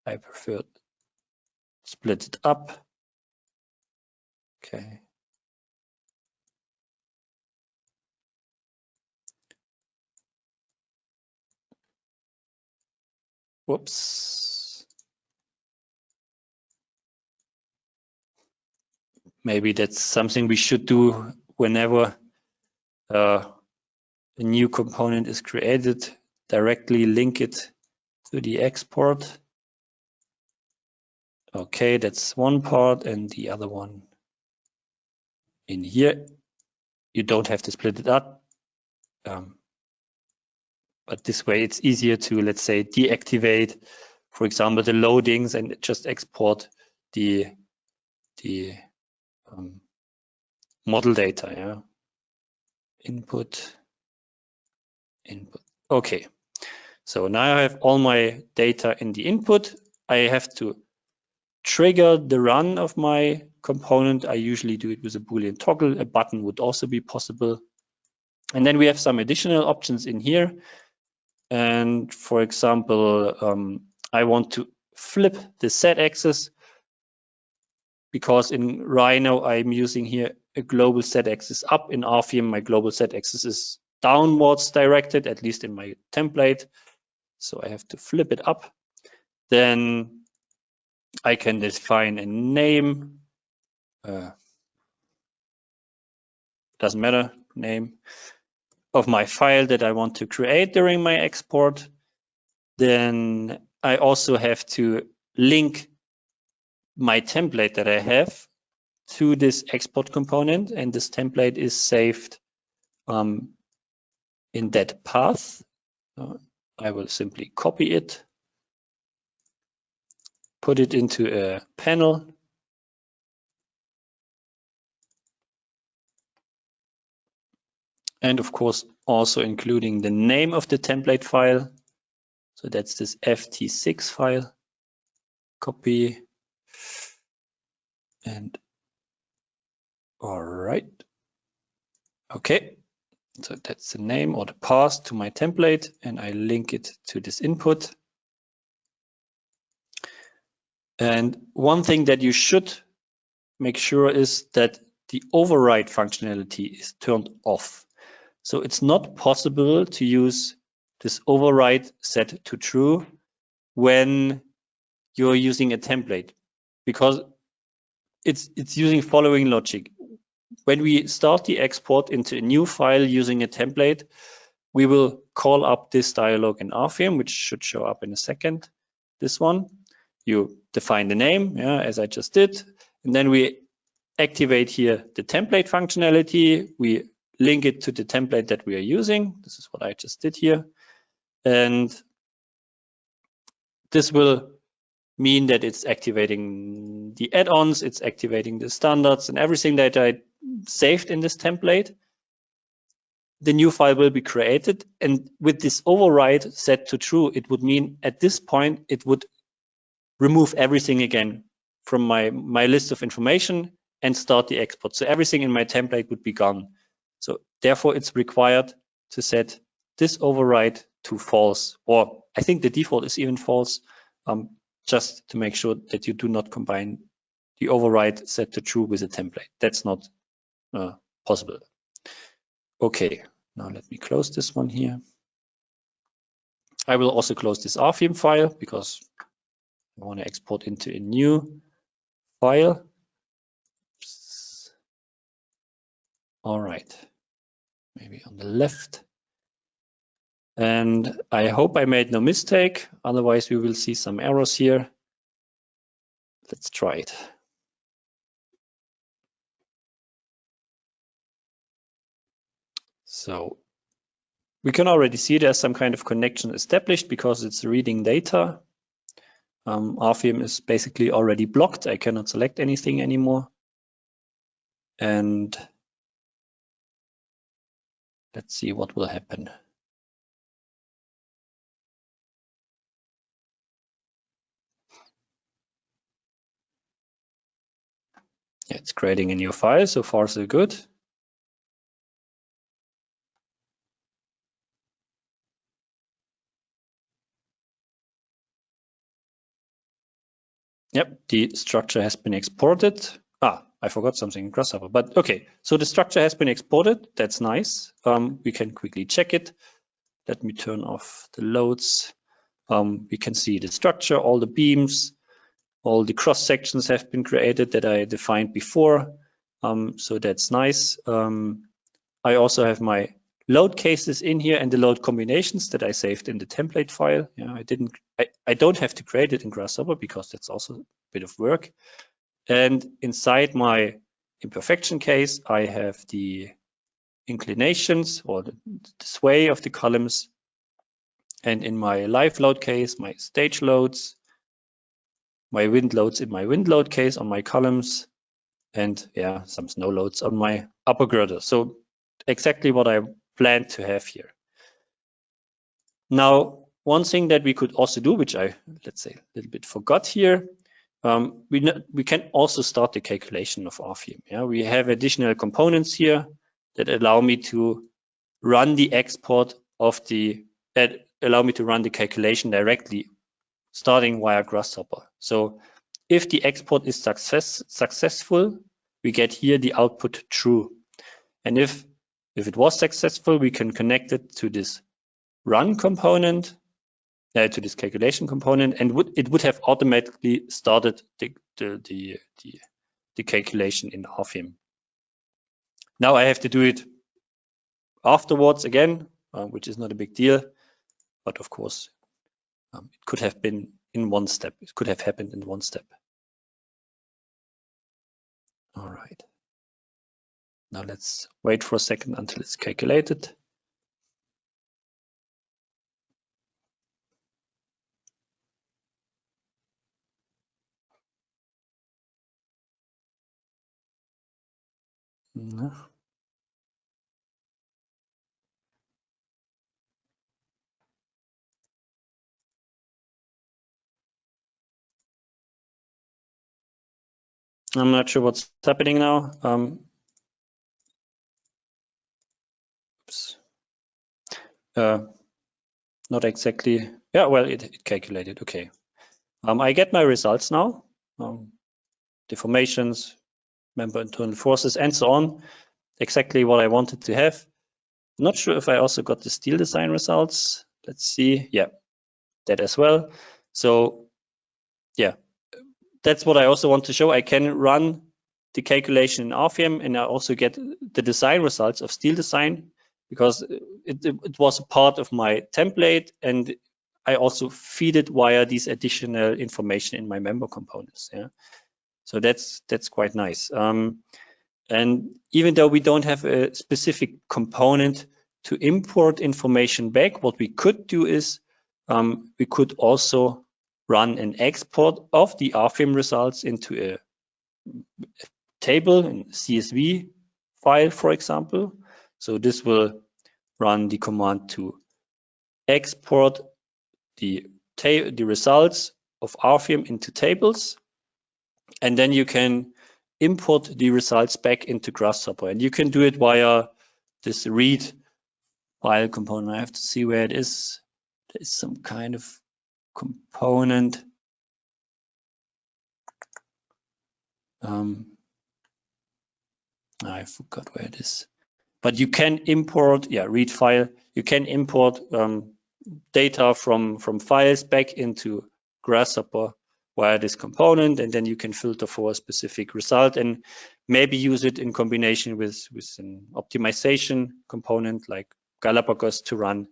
I prefer split it up. Okay. Whoops. Maybe that's something we should do whenever a new component is created, directly link it to the export. Okay, that's one part, and the other one in here. You don't have to split it up, but this way it's easier to, let's say, deactivate, for example, the loadings, and just export the model data. Yeah, input. Okay, so now I have all my data in the input. I have to trigger the run of my component. I usually do it with a Boolean toggle. A button would also be possible. And then we have some additional options in here. And for example, I want to flip the z-axis, because in Rhino I'm using here a global z-axis up. In RFEM, my global z-axis is downwards directed, at least in my template. So I have to flip it up. Then I can define a name. Doesn't matter, name of my file that I want to create during my export. Then I also have to link my template that I have to this export component, and this template is saved in that path. I will simply copy it, put it into a panel, And of course, also including the name of the template file. So that's this ft6 file. Copy. And all right. Okay. So that's the name or the path to my template, and I link it to this input. And one thing that you should make sure is that the override functionality is turned off. So it's not possible to use this override set to true when you're using a template, because it's using following logic. When we start the export into a new file using a template, we will call up this dialog in RFEM, which should show up in a second. This one, you define the name, yeah, as I just did, and then we activate here the template functionality. We link it to the template that we are using. This is what I just did here. And this will mean that it's activating the add-ons, it's activating the standards and everything that I saved in this template. The new file will be created. And with this override set to true, it would mean at this point, it would remove everything again from my list of information and start the export. So everything in my template would be gone. So therefore, it's required to set this override to false, or I think the default is even false, just to make sure that you do not combine the override set to true with a template. That's not possible. Okay, now let me close this one here. I will also close this RFEM file because I want to export into a new file. Oops. All right, maybe on the left. And I hope I made no mistake. Otherwise, we will see some errors here. Let's try it. So we can already see there's some kind of connection established because it's reading data. RFEM is basically already blocked. I cannot select anything anymore. And let's see what will happen. Yeah, it's creating a new file. So far, so good. Yep, the structure has been exported. I forgot something in Grasshopper, but okay. So the structure has been exported. That's nice. We can quickly check it. Let me turn off the loads. We can see the structure, all the beams, all the cross sections have been created that I defined before. So that's nice. I also have my load cases in here and the load combinations that I saved in the template file. Yeah, I don't have to create it in Grasshopper because that's also a bit of work. And inside my imperfection case, I have the inclinations or the sway of the columns. And in my live load case, my stage loads, my wind loads in my wind load case on my columns, and yeah, some snow loads on my upper girder. So exactly what I planned to have here. Now, one thing that we could also do, which I, let's say, a little bit forgot here, we can also start the calculation of RFEM. Yeah, we have additional components here that allow me to run the export of allow me to run the calculation directly, starting via Grasshopper. So if the export is successful, we get here the output true. And if it was successful, we can connect it to this run component, to this calculation component, and it would have automatically started the calculation in RFEM. Now I have to do it afterwards again, which is not a big deal, but of course, it could have been in one step. It could have happened in one step. All right. Now let's wait for a second until it's calculated. No. I'm not sure what's happening now. Oops. Not exactly. Yeah, well, it calculated. Okay. I get my results now. Deformations, member internal forces, and so on. Exactly what I wanted to have. Not sure if I also got the steel design results. Let's see. Yeah, that as well. So yeah, that's what I also want to show. I can run the calculation in RFEM, and I also get the design results of steel design, because it was a part of my template, and I also feed it via these additional information in my member components. Yeah, so that's quite nice. And even though we don't have a specific component to import information back, what we could do is we could also run an export of the RFEM results into a table in CSV file, for example. So this will run the command to export the results of RFEM into tables, and then you can import the results back into Grasshopper, and you can do it via this read file component. I have to see where it is. There's some kind of component. I forgot where it is. But you can import, read file. You can import data from files back into Grasshopper via this component, and then you can filter for a specific result and maybe use it in combination with an optimization component like Galapagos to run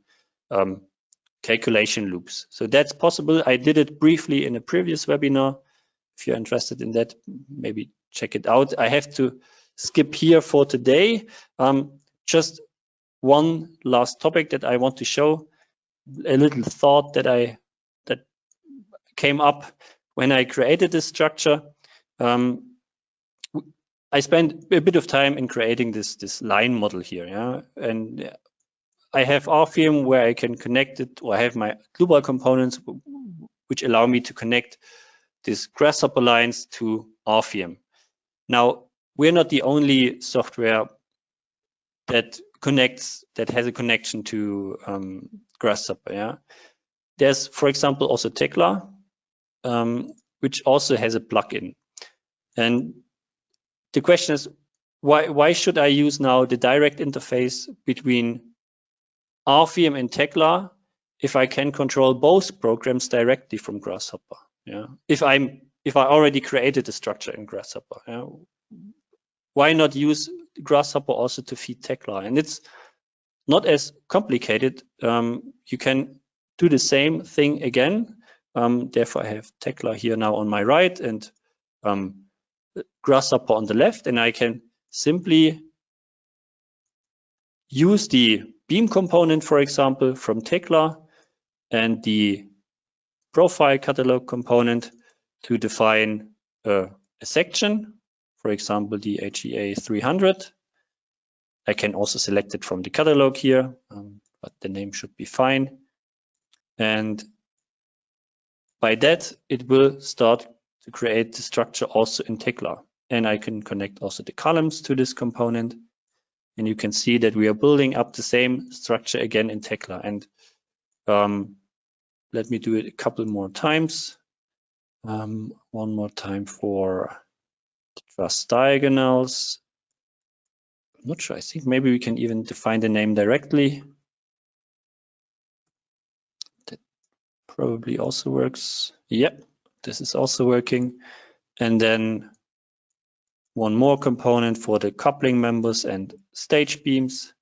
calculation loops. So that's possible. I did it briefly in a previous webinar. If you're interested in that, maybe check it out. I have to skip here for today. Just one last topic that I want to show, a little thought that came up when I created this structure. I spent a bit of time in creating this line model here, yeah, and I have RFEM where I can connect it, or I have my Dlubal components which allow me to connect these Grasshopper lines to RFEM. Now, we're not the only software that has a connection to Grasshopper. Yeah, there's, for example, also Tecla, which also has a plugin. And the question is, why should I use now the direct interface between RFEM and Tecla if I can control both programs directly from Grasshopper? Yeah, if I already created a structure in Grasshopper, yeah? Why not use Grasshopper also to feed Tecla? And it's not as complicated. You can do the same thing again. Therefore, I have Tecla here now on my right and Grasshopper on the left, and I can simply use the beam component, for example, from Tecla and the profile catalog component to define a section, for example, the HEA 300. I can also select it from the catalog here, but the name should be fine. And by that, it will start to create the structure also in Tecla. And I can connect also the columns to this component. And you can see that we are building up the same structure again in Tecla. And let me do it a couple more times. One more time for the truss diagonals. I'm not sure. I think maybe we can even define the name directly. That probably also works. Yep, this is also working. And then one more component for the coupling members and stage beams.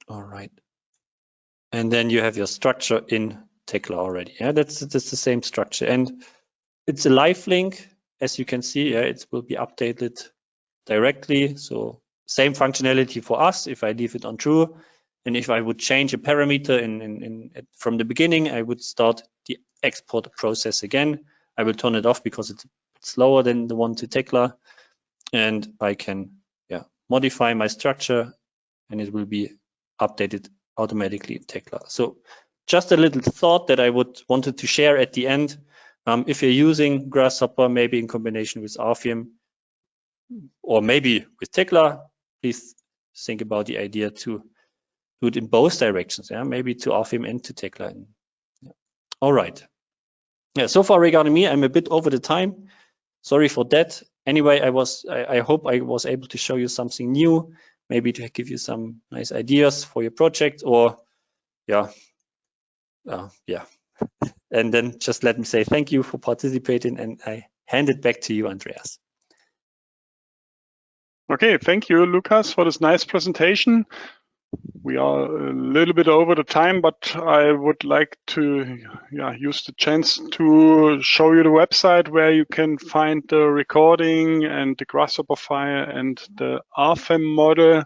All right. And then you have your structure in Tecla already. Yeah, that's the same structure. And it's a live link, as you can see. Yeah, it will be updated directly. So same functionality for us if I leave it on true. And if I would change a parameter from the beginning, I would start the export process again. I will turn it off because it's slower than the one to Tecla. And I can modify my structure and it will be updated automatically in Tecla. So just a little thought that I wanted to share at the end. If you're using Grasshopper, maybe in combination with RFEM, or maybe with Tecla, please think about the idea to do it in both directions. Yeah, maybe to RFEM and to Tecla. Yeah. All right. Yeah. So far regarding me, I'm a bit over the time. Sorry for that. Anyway, I hope I was able to show you something new, maybe to give you some nice ideas for your project, or yeah. And then just let me say thank you for participating, and I hand it back to you, Andreas. Okay, thank you, Lucas, for this nice presentation. We are a little bit over the time, but I would like to use the chance to show you the website where you can find the recording and the Grasshopper file and the RFEM model.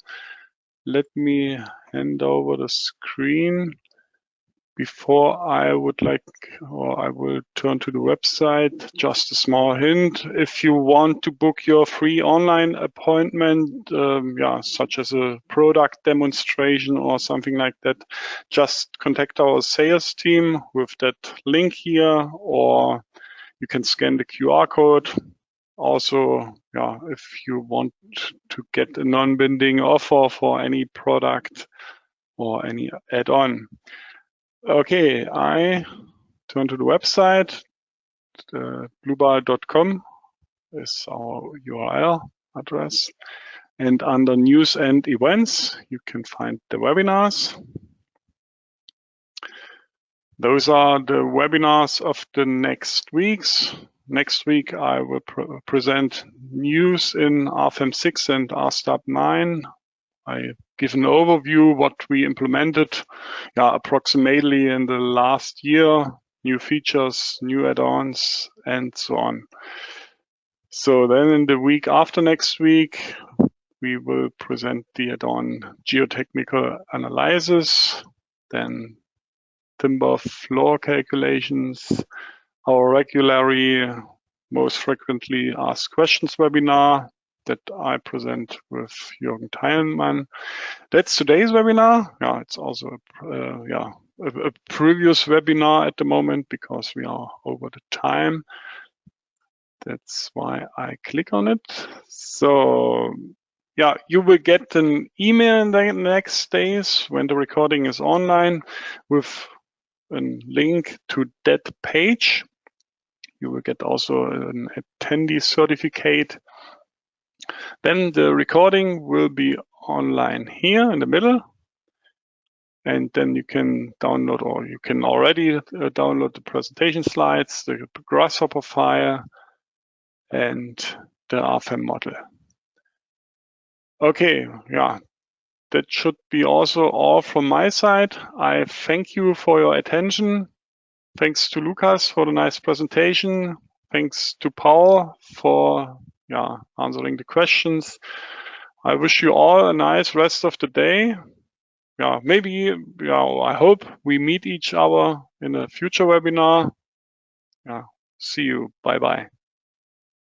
Let me hand over the screen. Before I will turn to the website, just a small hint. If you want to book your free online appointment, such as a product demonstration or something like that, just contact our sales team with that link here, or you can scan the QR code. Also, if you want to get a non-binding offer for any product or any add-on. Okay, I turn to the website. Dlubal.com is our URL address. And under news and events, you can find the webinars. Those are the webinars of the next weeks. Next week, I will present news in RFEM 6 and RSTAP 9. I give an overview what we implemented approximately in the last year, new features, new add-ons, and so on. So then in the week after next week, we will present the add-on geotechnical analysis, then timber floor calculations, our regularly most frequently asked questions webinar that I present with Jürgen Teilmann. That's today's webinar. Yeah, it's also a previous webinar at the moment because we are over the time. That's why I click on it. So yeah, you will get an email in the next days when the recording is online with a link to that page. You will get also an attendee certificate. Then the recording will be online here in the middle. And then you can download, or you can already download the presentation slides, the Grasshopper file, and the RFEM model. Okay, yeah, that should be also all from my side. I thank you for your attention. Thanks to Lucas for the nice presentation. Thanks to Paul for answering the questions. I wish you all a nice rest of the day. I hope we meet each other in a future webinar. See you. Bye-bye.